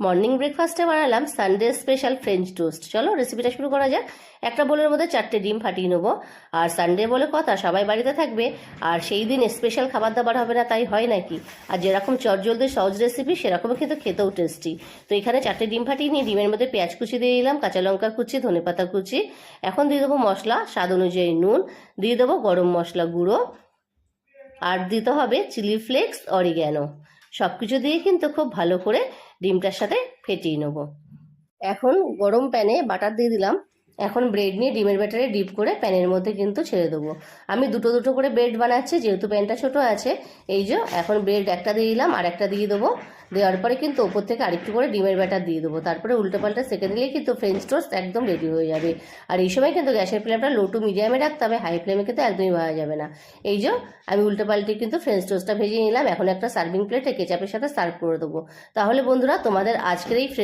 Morning ব্রেকফাস্টে বানালাম Sunday special French toast. চলো রেসিপিটা শুরু করা যাক। একটা বোলের মধ্যে 4টে ডিম ফাটিয়ে নেবো। আর সানডে বলে কথা, সবাই বাড়িতে থাকবে আর সেই দিন স্পেশাল খাবার দাবার হবে না তাই হয় নাকি? আর যেরকম চটজলদি সহজ রেসিপি সেরকমই কিন্তু খেতেও টেস্টি। তো এখানে 4টে ডিম ফাটিয়ে নিয়ে ডিমের মধ্যে পেঁয়াজ কুচি দিয়ে দিলাম, কাঁচা লঙ্কা কুচি, ধনেপাতা কুচি। এখন দিয়ে দেবো মশলা, স্বাদ অনুযায়ী নুন, দিয়ে দেবো গরম মশলা গুঁড়ো, আর দিতে হবে চিলি ফ্লেক্স, অরিগ্যানো। সব কিছু দিয়ে কিন্তু খুব ভালো করে ডিমটার সাথে ফেটিয়ে নেব। এখন গরম প্যানে বাটার দিয়ে দিলাম। এখন ব্রেড নিয়ে ডিমের ব্যাটারে ডিপ করে প্যানের মধ্যে কিন্তু ছেড়ে দেবো। আমি দুটো দুটো করে ব্রেড বানাচ্ছি যেহেতু প্যানটা ছোট আছে। এই যে এখন ব্রেড একটা দিয়ে দিলাম, আর একটা দিয়ে দেবো। দেওয়ার পরে কিন্তু ওপর থেকে আরেকটু করে ডিমের ব্যাটার দিয়ে দেবো। তারপরে উল্টো পাল্টা সেকে দিলেই কিন্তু ফ্রেঞ্চ টোস্ট একদম রেডি হয়ে যাবে। আর এই সময় কিন্তু গ্যাসের ফ্লেমটা লো টু মিডিয়ামে রাখতে হবে, হাই ফ্লেমে কিন্তু একদমই ভাজা যাবে না। এই যে আমি উল্টো পাল্টে কিন্তু ফ্রেঞ্চ টোস্টটা ভেজে নিলাম। এখন একটা সার্ভিং প্লেটে কেচাপের সাথে সার্ভ করে দেবো। তাহলে বন্ধুরা, তোমাদের আজকের এই